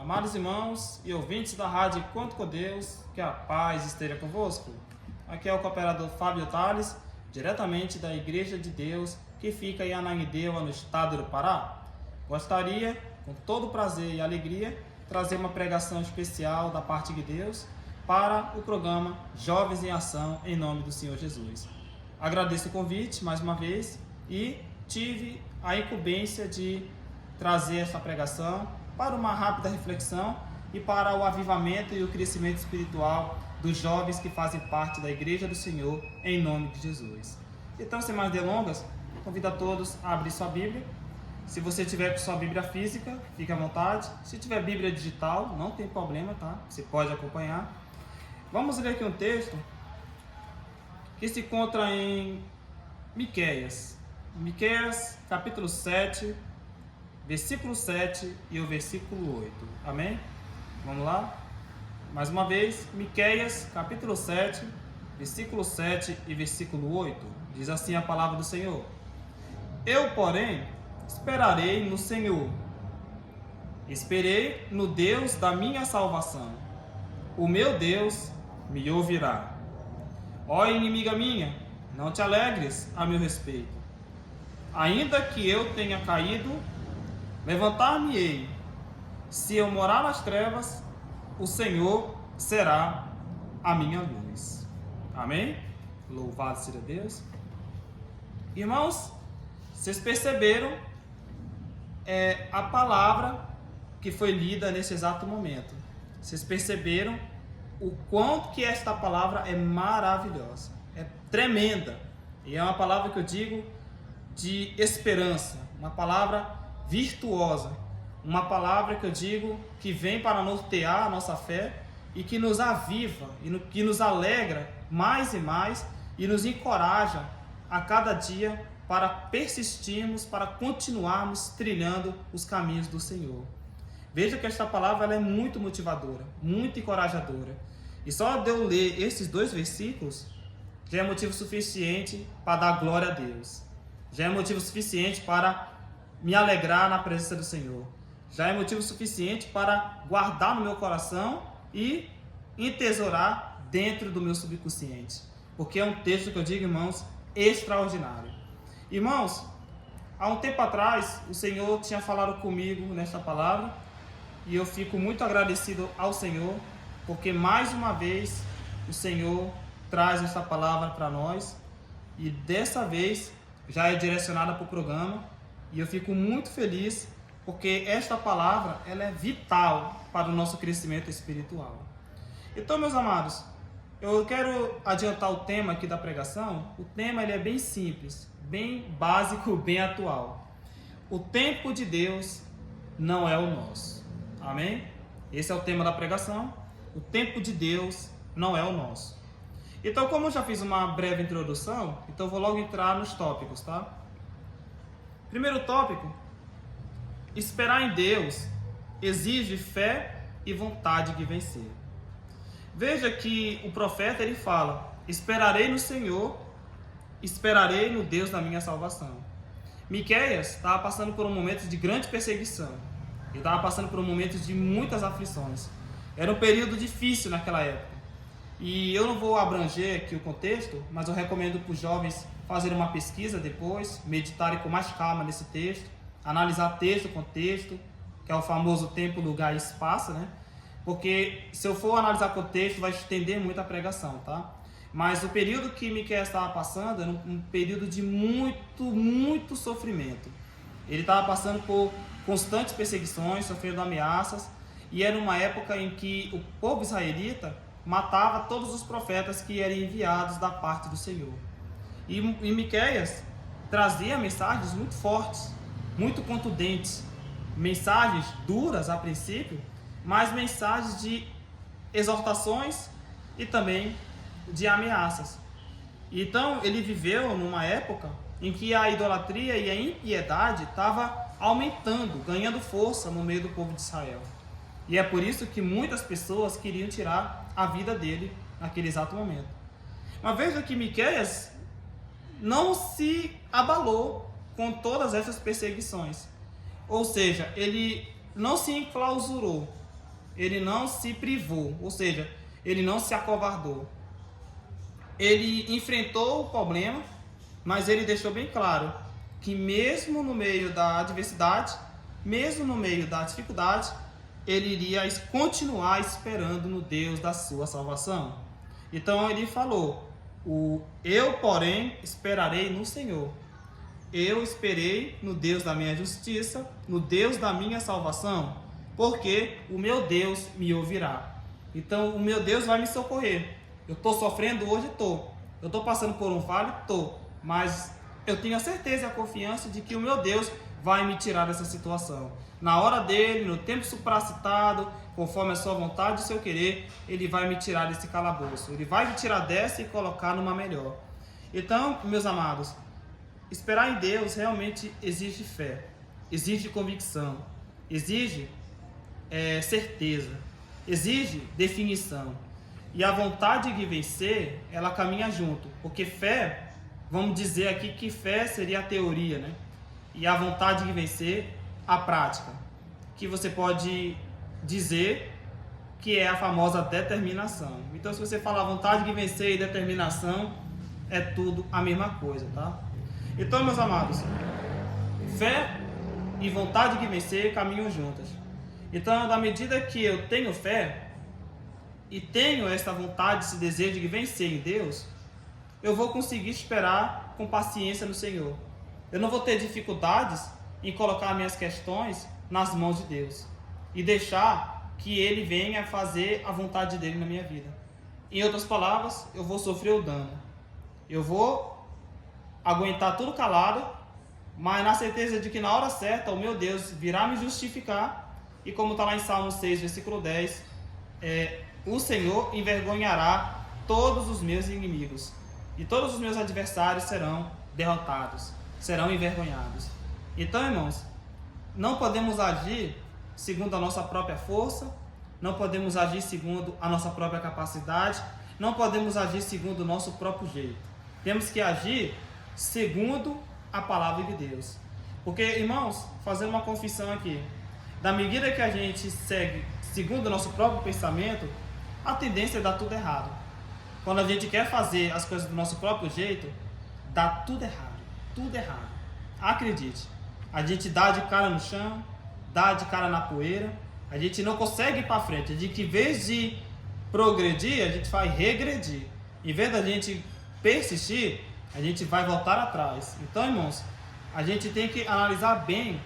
Amados irmãos e ouvintes da rádio Encontro com Deus, que a paz esteja convosco. Aqui é o cooperador Fábio Tales, diretamente da Igreja de Deus, que fica em Ananindeua, no estado do Pará. Gostaria, com todo prazer e alegria, trazer uma pregação especial da parte de Deus para o programa Jovens em Ação, em nome do Senhor Jesus. Agradeço o convite mais uma vez e tive a incumbência de trazer essa pregação para uma rápida reflexão e para o avivamento e o crescimento espiritual dos jovens que fazem parte da Igreja do Senhor, em nome de Jesus. Então, sem mais delongas, convido a todos a abrir sua Bíblia. Se você tiver com sua Bíblia física, fique à vontade. Se tiver Bíblia digital, não tem problema, tá? Você pode acompanhar. Vamos ler aqui um texto que se encontra em Miqueias. Miqueias, capítulo 7, versículo 7 e o versículo 8. Amém? Vamos lá? Mais uma vez, Miqueias, capítulo 7, versículo 7 e versículo 8. Diz assim a palavra do Senhor: Eu, porém, esperarei no Senhor. Esperei no Deus da minha salvação. O meu Deus me ouvirá. Ó inimiga minha, não te alegres a meu respeito. Ainda que eu tenha caído, levantar-me-ei. Se eu morar nas trevas, o Senhor será a minha luz. Amém? Louvado seja Deus. Irmãos, vocês perceberam a palavra que foi lida nesse exato momento. Vocês perceberam o quanto que esta palavra é maravilhosa, é tremenda. E é uma palavra que eu digo de esperança, uma palavra virtuosa, uma palavra que eu digo que vem para nortear a nossa fé e que nos aviva, e que nos alegra mais e mais e nos encoraja a cada dia para persistirmos, para continuarmos trilhando os caminhos do Senhor. Veja que esta palavra ela é muito motivadora, muito encorajadora. E só de eu ler esses dois versículos já é motivo suficiente para dar glória a Deus. Já é motivo suficiente para me alegrar na presença do Senhor. Já é motivo suficiente para guardar no meu coração e entesourar dentro do meu subconsciente. Porque é um texto que eu digo, irmãos, extraordinário. Irmãos, há um tempo atrás, o Senhor tinha falado comigo nesta palavra e eu fico muito agradecido ao Senhor, porque mais uma vez o Senhor traz esta palavra para nós e dessa vez já é direcionada para o programa e eu fico muito feliz porque esta palavra ela é vital para o nosso crescimento espiritual. Então, meus amados, eu quero adiantar o tema aqui da pregação. O tema ele é bem simples, bem básico, bem atual. O tempo de Deus não é o nosso. Amém? Esse é o tema da pregação. O tempo de Deus não é o nosso. Então, como eu já fiz uma breve introdução, então eu vou logo entrar nos tópicos, tá? Primeiro tópico: esperar em Deus exige fé e vontade de vencer. Veja que o profeta ele fala: esperarei no Senhor, esperarei no Deus da minha salvação. Miqueias estava passando por um momento de grande perseguição. Ele estava passando por um momento de muitas aflições. Era um período difícil naquela época. E eu não vou abranger aqui o contexto, mas eu recomendo para os jovens fazerem uma pesquisa depois, meditarem com mais calma nesse texto, analisar texto com texto, que é o famoso tempo, lugar e espaço, né? Porque se eu for analisar com texto, vai estender muito a pregação, tá? Mas o período que Miqueias estava passando era um período de muito sofrimento. Ele estava passando por constantes perseguições, sofrendo ameaças, e era uma época em que o povo israelita matava todos os profetas que eram enviados da parte do Senhor. E Miqueias trazia mensagens muito fortes, muito contundentes, mensagens duras a princípio, mas mensagens de exortações e também de ameaças. Então ele viveu numa época em que a idolatria e a impiedade estava aumentando, ganhando força no meio do povo de Israel. E é por isso que muitas pessoas queriam tirar a vida dele naquele exato momento. Mas veja que Miqueias não se abalou com todas essas perseguições. Ou seja, ele não se enclausurou. ele não se privou, ou seja, ele não se acovardou. Ele enfrentou o problema, mas ele deixou bem claro que mesmo no meio da adversidade, mesmo no meio da dificuldade, ele iria continuar esperando no Deus da sua salvação. Então ele falou, eu porém esperarei no Senhor. Eu esperei no Deus da minha justiça, no Deus da minha salvação, porque o meu Deus me ouvirá. Então o meu Deus vai me socorrer. Eu estou sofrendo hoje? Estou. Eu estou passando por um vale? Estou. Mas eu tenho a certeza e a confiança de que o meu Deus vai me tirar dessa situação. Na hora dele, no tempo supracitado, conforme a sua vontade e o seu querer, ele vai me tirar desse calabouço. Ele vai me tirar dessa e colocar numa melhor. Então, meus amados, esperar em Deus realmente exige fé, exige convicção, exige certeza, exige definição. E a vontade de vencer, ela caminha junto. Porque fé, vamos dizer aqui que fé seria a teoria, né? E a vontade de vencer, a prática. Que você pode dizer que é a famosa determinação. Então, se você falar vontade de vencer e determinação, é tudo a mesma coisa, tá? Então, meus amados, fé e vontade de vencer caminham juntas. Então, na medida que eu tenho fé e tenho essa vontade, esse desejo de vencer em Deus, eu vou conseguir esperar com paciência no Senhor. Eu não vou ter dificuldades em colocar minhas questões nas mãos de Deus e deixar que Ele venha fazer a vontade dele na minha vida. Em outras palavras, eu vou sofrer o dano. Eu vou aguentar tudo calado, mas na certeza de que na hora certa o meu Deus virá me justificar. E como está lá em Salmo 6, versículo 10, o Senhor envergonhará todos os meus inimigos e todos os meus adversários serão derrotados, serão envergonhados. Então, irmãos, não podemos agir segundo a nossa própria força, não podemos agir segundo a nossa própria capacidade, não podemos agir segundo o nosso próprio jeito. Temos que agir segundo a palavra de Deus. Porque, irmãos, fazendo uma confissão aqui, da medida que a gente segue segundo o nosso próprio pensamento, a tendência é dar tudo errado. Quando a gente quer fazer as coisas do nosso próprio jeito, dá tudo errado, tudo errado. Acredite, a gente dá de cara no chão, dá de cara na poeira, a gente não consegue ir para frente. A gente, em vez de progredir, a gente vai regredir. Em vez da gente persistir, a gente vai voltar atrás. Então, irmãos, a gente tem que analisar bem,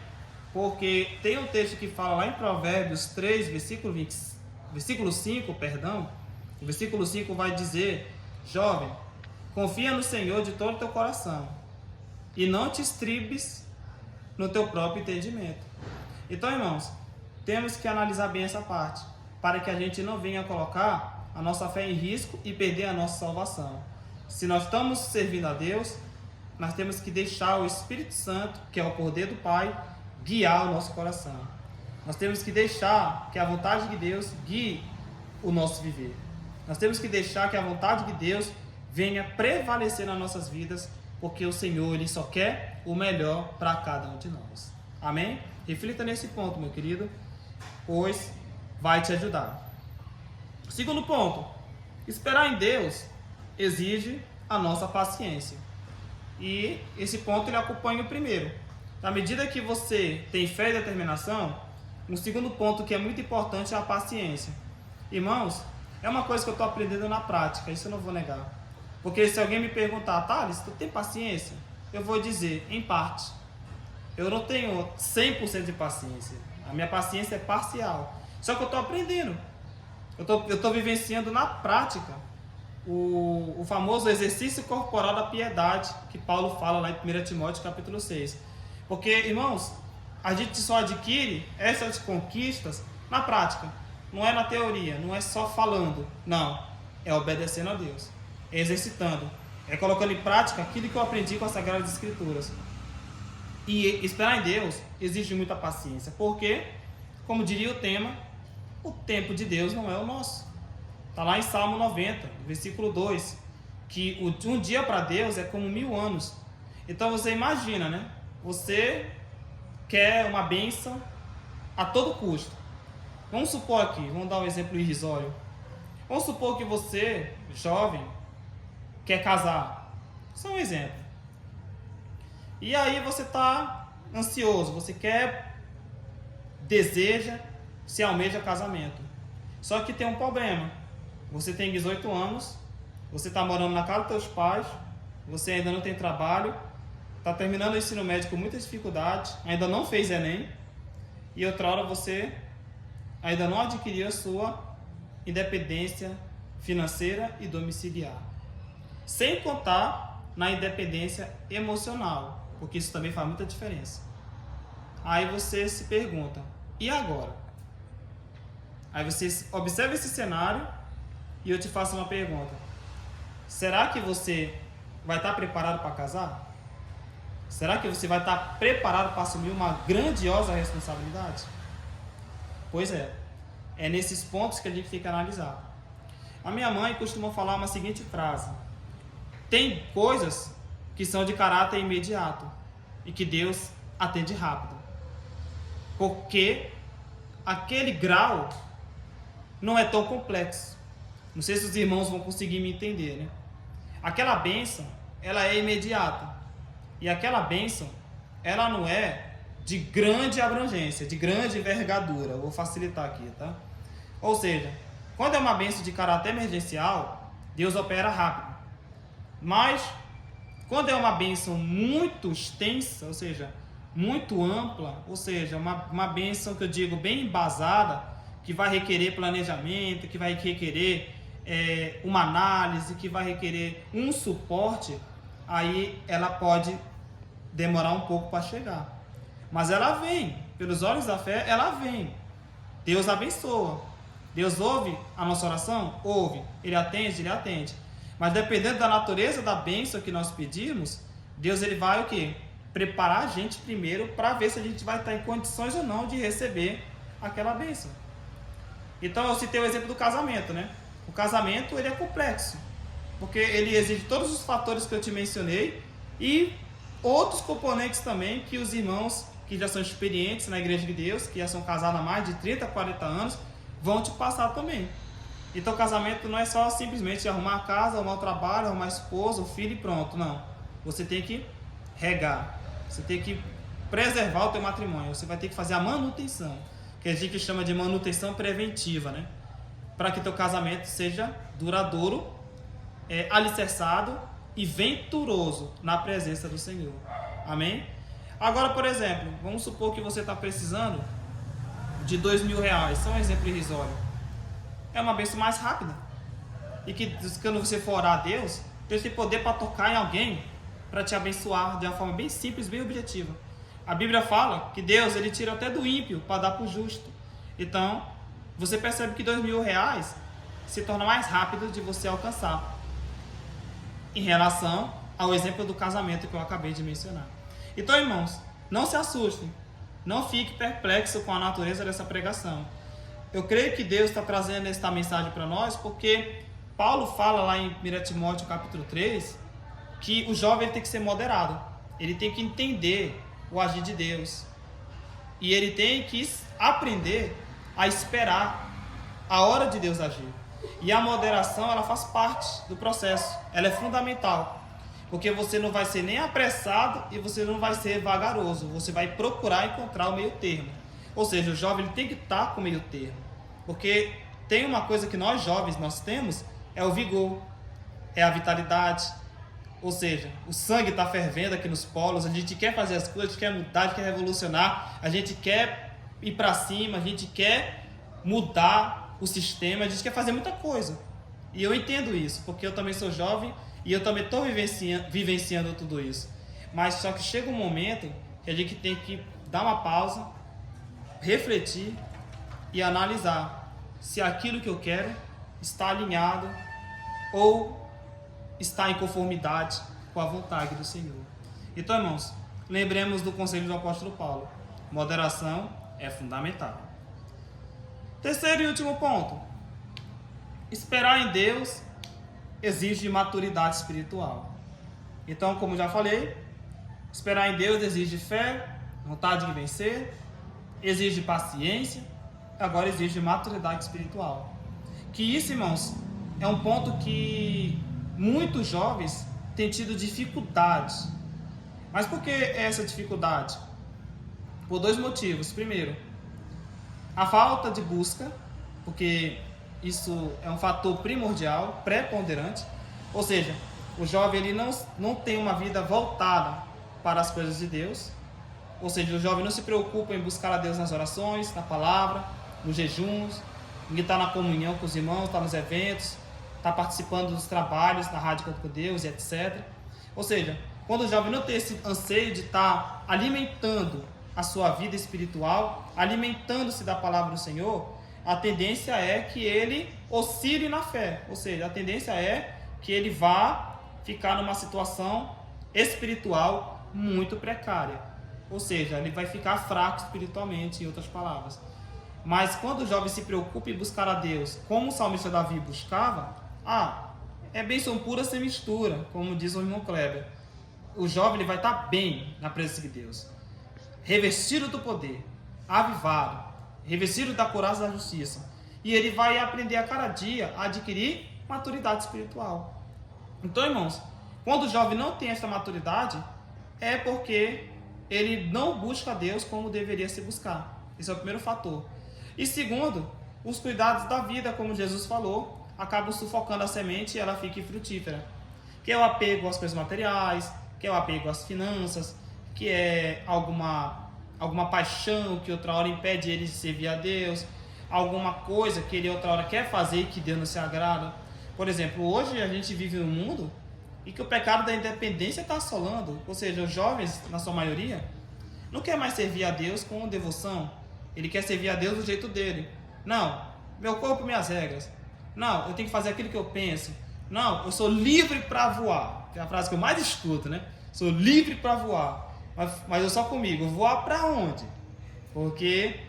porque tem um texto que fala lá em Provérbios 3, versículo 5, o versículo 5 vai dizer: jovem, confia no Senhor de todo o teu coração e não te estribes no teu próprio entendimento. Então, irmãos, temos que analisar bem essa parte, para que a gente não venha colocar a nossa fé em risco e perder a nossa salvação. Se nós estamos servindo a Deus, nós temos que deixar o Espírito Santo, que é o poder do Pai, guiar o nosso coração. Nós temos que deixar que a vontade de Deus guie o nosso viver. Nós temos que deixar que a vontade de Deus venha prevalecer nas nossas vidas, porque o Senhor, Ele só quer o melhor para cada um de nós. Amém? Reflita nesse ponto, meu querido, pois vai te ajudar. Segundo ponto, esperar em Deus exige a nossa paciência. E esse ponto ele acompanha o primeiro. Na medida que você tem fé e determinação, um segundo ponto que é muito importante é a paciência. Irmãos, é uma coisa que eu estou aprendendo na prática, isso eu não vou negar. Porque se alguém me perguntar, Thales, tu tem paciência? Eu vou dizer, em parte. Eu não tenho 100% de paciência. A minha paciência é parcial. Só que eu estou aprendendo. Eu estou vivenciando na prática o famoso exercício corporal da piedade que Paulo fala lá em 1 Timóteo capítulo 6. Porque, irmãos, a gente só adquire essas conquistas na prática. Não é na teoria, não é só falando. Não, é obedecendo a Deus, é exercitando, é colocando em prática aquilo que eu aprendi com as Sagradas Escrituras. E esperar em Deus exige muita paciência, porque, como diria o tema, o tempo de Deus não é o nosso. Está lá em Salmo 90, versículo 2, que um dia para Deus é como 1000 anos. Então você imagina, né? Você quer uma bênção a todo custo. Vamos supor aqui, vamos dar um exemplo irrisório. Vamos supor que você, jovem, quer casar. Só um exemplo. E aí você está ansioso, você deseja, se almeja casamento. Só que tem um problema. Você tem 18 anos, você está morando na casa dos seus pais, você ainda não tem trabalho, está terminando o ensino médio com muita dificuldade, ainda não fez Enem, e outra hora você ainda não adquiriu a sua independência financeira e domiciliar. Sem contar na independência emocional, porque isso também faz muita diferença. Aí você se pergunta, e agora? Aí você observa esse cenário e eu te faço uma pergunta. Será que você vai estar preparado para casar? Será que você vai estar preparado para assumir uma grandiosa responsabilidade? Pois é. É nesses pontos que a gente tem que analisar. A minha mãe costuma falar uma seguinte frase: tem coisas que são de caráter imediato e que Deus atende rápido. Porque aquele grau não é tão complexo. Não sei se os irmãos vão conseguir me entender, né? Aquela bênção, ela é imediata. E aquela bênção, ela não é de grande abrangência, de grande envergadura. Eu vou facilitar aqui, tá? Ou seja, quando é uma bênção de caráter emergencial, Deus opera rápido. Mas, quando é uma bênção muito extensa, ou seja, muito ampla, ou seja, uma bênção que eu digo bem embasada, que vai requerer planejamento, que vai requerer uma análise, que vai requerer um suporte, aí ela pode demorar um pouco para chegar. Mas ela vem, pelos olhos da fé, ela vem. Deus abençoa. Deus ouve a nossa oração? Ouve. Ele atende? Ele atende. Mas dependendo da natureza da bênção que nós pedimos, Deus ele vai o quê? Preparar a gente primeiro para ver se a gente vai estar em condições ou não de receber aquela bênção. Então eu citei o exemplo do casamento, né? O casamento ele é complexo, porque ele exige todos os fatores que eu te mencionei e outros componentes também que os irmãos que já são experientes na Igreja de Deus, que já são casados há mais de 30, 40 anos, vão te passar também. Então o casamento não é só simplesmente arrumar a casa, arrumar o trabalho, arrumar a esposa, o filho e pronto, não. Você tem que regar, você tem que preservar o teu matrimônio, você vai ter que fazer a manutenção, que a gente chama de manutenção preventiva, né? Para que teu casamento seja duradouro, alicerçado e venturoso na presença do Senhor. Amém? Agora, por exemplo, vamos supor que você está precisando de R$2.000, só um exemplo irrisório. É uma bênção mais rápida. E que quando você for orar a Deus, Deus tem poder para tocar em alguém, para te abençoar de uma forma bem simples, bem objetiva. A Bíblia fala que Deus ele tira até do ímpio para dar para o justo. Então, você percebe que R$2.000 se torna mais rápido de você alcançar em relação ao exemplo do casamento que eu acabei de mencionar. Então, irmãos, não se assustem, não fique perplexo com a natureza dessa pregação. Eu creio que Deus está trazendo esta mensagem para nós porque Paulo fala lá em 1 Timóteo capítulo 3 que o jovem tem que ser moderado, ele tem que entender o agir de Deus e ele tem que aprender a esperar a hora de Deus agir. E a moderação ela faz parte do processo, ela é fundamental, porque você não vai ser nem apressado e você não vai ser vagaroso, você vai procurar encontrar o meio termo. Ou seja, o jovem ele tem que estar com o meio termo, porque tem uma coisa que nós jovens nós temos, é o vigor, é a vitalidade, ou seja, o sangue está fervendo aqui nos polos, a gente quer fazer as coisas, a gente quer mudar, a gente quer revolucionar, a gente quer ir para cima, a gente quer mudar o sistema, a gente quer fazer muita coisa. E eu entendo isso, porque eu também sou jovem e eu também estou vivenciando tudo isso. Mas só que chega um momento que a gente tem que dar uma pausa, refletir e analisar se aquilo que eu quero está alinhado ou está em conformidade com a vontade do Senhor. Então, irmãos, lembremos do conselho do apóstolo Paulo. Moderação é fundamental. Terceiro e último ponto. Esperar em Deus exige maturidade espiritual. Então, como já falei, esperar em Deus exige fé, vontade de vencer, exige paciência, agora exige maturidade espiritual. Que isso, irmãos, é um ponto que muitos jovens têm tido dificuldades. Mas por que essa dificuldade? Por dois motivos. Primeiro, a falta de busca, porque isso é um fator primordial, preponderante. Ou seja, o jovem ele não tem uma vida voltada para as coisas de Deus. Ou seja, o jovem não se preocupa em buscar a Deus nas orações, na palavra, nos jejuns, em estar na comunhão com os irmãos, estar nos eventos, estar participando dos trabalhos na Rádio Canto com Deus e etc. Ou seja, quando o jovem não tem esse anseio de estar alimentando a sua vida espiritual, alimentando-se da palavra do Senhor, a tendência é que ele oscile na fé. Ou seja, a tendência é que ele vá ficar numa situação espiritual muito precária. Ou seja, ele vai ficar fraco espiritualmente, em outras palavras. Mas quando o jovem se preocupa em buscar a Deus, como o salmista Davi buscava, é bênção pura sem mistura, como diz o irmão Kleber. O jovem ele vai estar bem na presença de Deus, revestido do poder, avivado, revestido da coragem da justiça. E ele vai aprender a cada dia a adquirir maturidade espiritual. Então, irmãos, quando o jovem não tem esta maturidade, é porque ele não busca a Deus como deveria se buscar. Esse é o primeiro fator. E segundo, os cuidados da vida, como Jesus falou, acabam sufocando a semente e ela fica infrutífera. Que é o apego às coisas materiais, que é o apego às finanças, que é alguma paixão que outra hora impede ele de servir a Deus, alguma coisa que ele outra hora quer fazer e que Deus não se agrada. Por exemplo, hoje a gente vive num mundo e que o pecado da independência está assolando. Ou seja, os jovens, na sua maioria, não quer mais servir a Deus com devoção. Ele quer servir a Deus do jeito dele. Não, meu corpo, minhas regras. Não, eu tenho que fazer aquilo que eu penso. Não, eu sou livre para voar. Que é a frase que eu mais escuto, né? Sou livre para voar. Mas eu só comigo. Voar para onde? Porque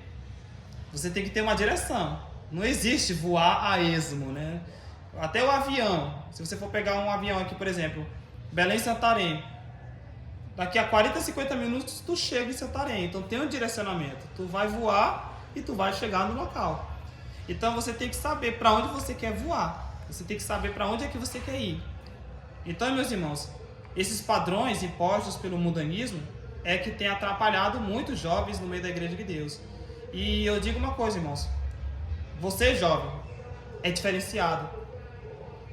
você tem que ter uma direção. Não existe voar a esmo, né? Até o avião. Se você for pegar um avião aqui, por exemplo, Belém-Santarém, daqui a 40, 50 minutos tu chega em Santarém. Então tem um direcionamento. Tu vai voar e tu vai chegar no local. Então você tem que saber para onde você quer voar. Você tem que saber para onde é que você quer ir. Então, meus irmãos, esses padrões impostos pelo mundanismo é que tem atrapalhado muitos jovens no meio da Igreja de Deus. E eu digo uma coisa, irmãos. Você, jovem, é diferenciado.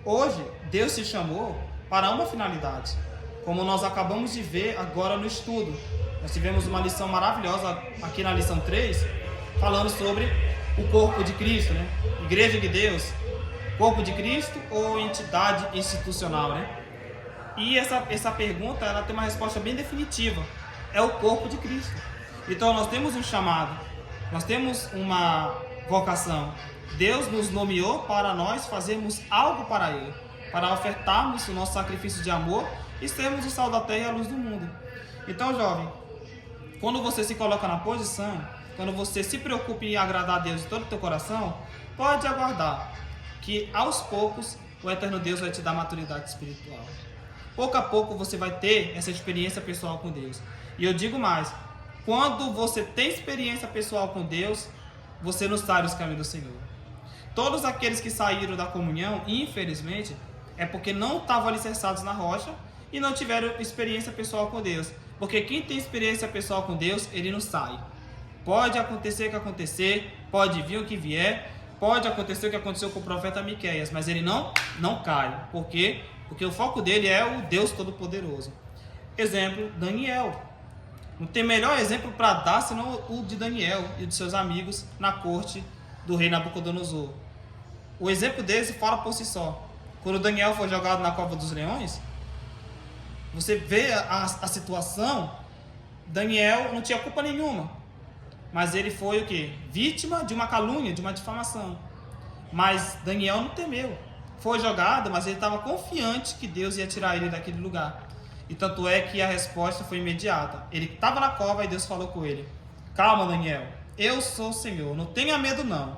Hoje, Deus te chamou para uma finalidade. Como nós acabamos de ver agora no estudo. Nós tivemos uma lição maravilhosa aqui na lição 3, falando sobre o corpo de Cristo, né? Igreja de Deus, corpo de Cristo ou entidade institucional, né? E essa pergunta, ela tem uma resposta bem definitiva. É o corpo de Cristo. Então nós temos um chamado, nós temos uma vocação. Deus nos nomeou para nós fazermos algo para Ele, para ofertarmos o nosso sacrifício de amor e sermos o sal da terra e a luz do mundo. Então, jovem, quando você se coloca na posição, quando você se preocupa em agradar a Deus de todo o teu coração, pode aguardar que aos poucos o eterno Deus vai te dar maturidade espiritual. Pouco a pouco você vai ter essa experiência pessoal com Deus. E eu digo mais, quando você tem experiência pessoal com Deus, você não sai dos caminhos do Senhor. Todos aqueles que saíram da comunhão, infelizmente, é porque não estavam alicerçados na rocha e não tiveram experiência pessoal com Deus. Porque quem tem experiência pessoal com Deus, ele não sai. Pode acontecer o que acontecer, pode vir o que vier, pode acontecer o que aconteceu com o profeta Miqueias, mas ele não cai. Por quê? Porque o foco dele é o Deus Todo-Poderoso. Exemplo, Daniel. Não tem melhor exemplo para dar senão o de Daniel e de seus amigos na corte do rei Nabucodonosor. O exemplo deles fala por si só. Quando Daniel foi jogado na cova dos leões, você vê a situação. Daniel não tinha culpa nenhuma, mas ele foi o quê? Vítima de uma calúnia, de uma difamação. Mas Daniel não temeu. Foi jogado, mas ele estava confiante que Deus ia tirar ele daquele lugar. E tanto é que a resposta foi imediata. Ele estava na cova e Deus falou com ele: calma, Daniel, eu sou o Senhor, não tenha medo não,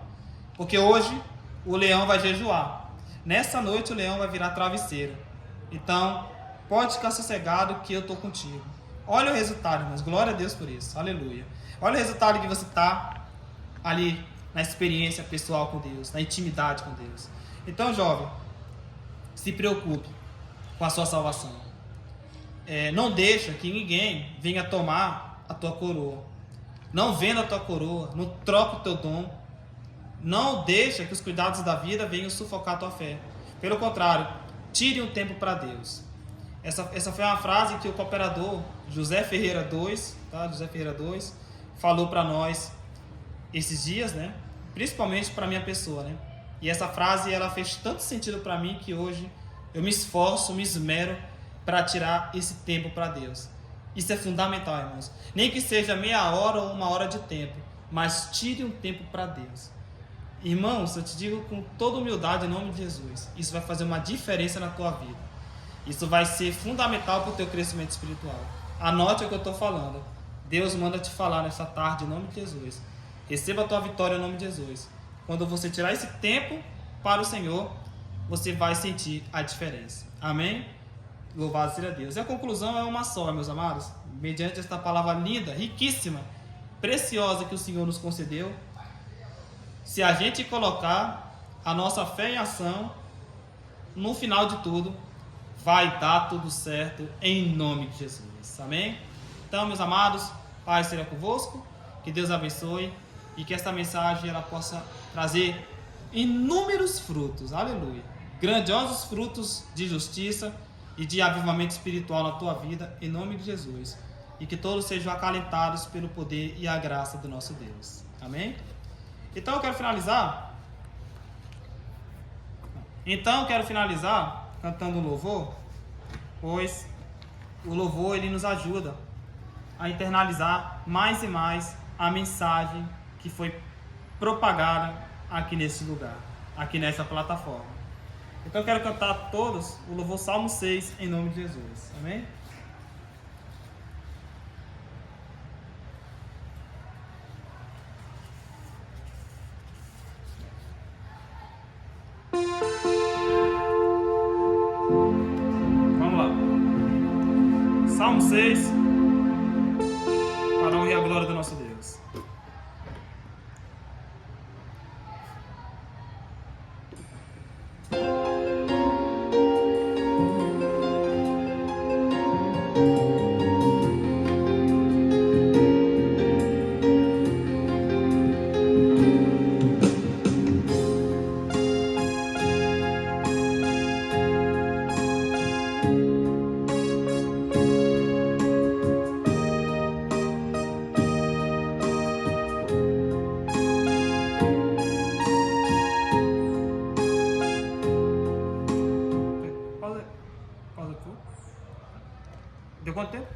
porque hoje o leão vai jejuar. Nessa noite o leão vai virar travesseiro. Então, pode ficar sossegado que eu estou contigo. Olha o resultado, irmãos. Glória a Deus por isso. Aleluia. Olha o resultado que você está ali na experiência pessoal com Deus, na intimidade com Deus. Então, jovem, se preocupe com a sua salvação. Não deixa que ninguém venha tomar a tua coroa. Não venda a tua coroa, não troque o teu dom. Não deixa que os cuidados da vida venham sufocar a tua fé. Pelo contrário, tire um tempo para Deus. Essa foi uma frase que o cooperador José Ferreira II, tá? José Ferreira II, falou para nós esses dias, né? Principalmente para minha pessoa, né? E essa frase ela fez tanto sentido para mim que hoje eu me esforço, me esmero para tirar esse tempo para Deus. Isso é fundamental, irmãos. Nem que seja meia hora ou uma hora de tempo, mas tire um tempo para Deus. Irmãos, eu te digo com toda humildade em nome de Jesus, isso vai fazer uma diferença na tua vida. Isso vai ser fundamental para o teu crescimento espiritual. Anote o que eu estou falando. Deus manda te falar nessa tarde em nome de Jesus. Receba a tua vitória em nome de Jesus. Quando você tirar esse tempo para o Senhor, você vai sentir a diferença. Amém? Louvado seja Deus. E a conclusão é uma só, meus amados. Mediante esta palavra linda, riquíssima, preciosa que o Senhor nos concedeu, se a gente colocar a nossa fé em ação, no final de tudo, vai dar tudo certo em nome de Jesus. Amém? Então, meus amados, Pai seja convosco, que Deus abençoe e que esta mensagem ela possa trazer inúmeros frutos, aleluia, grandiosos frutos de justiça e de avivamento espiritual na tua vida, em nome de Jesus, e que todos sejam acalentados pelo poder e a graça do nosso Deus. Amém? Então eu quero finalizar cantando um louvor, pois o louvor ele nos ajuda a internalizar mais e mais a mensagem que foi propagada aqui nesse lugar, aqui nessa plataforma. Então eu quero cantar a todos o louvor Salmo 6 em nome de Jesus. Amém? Vamos lá. Salmo 6, para a honra e a glória do nosso Deus. Pausa aqui. Deu quanto tempo?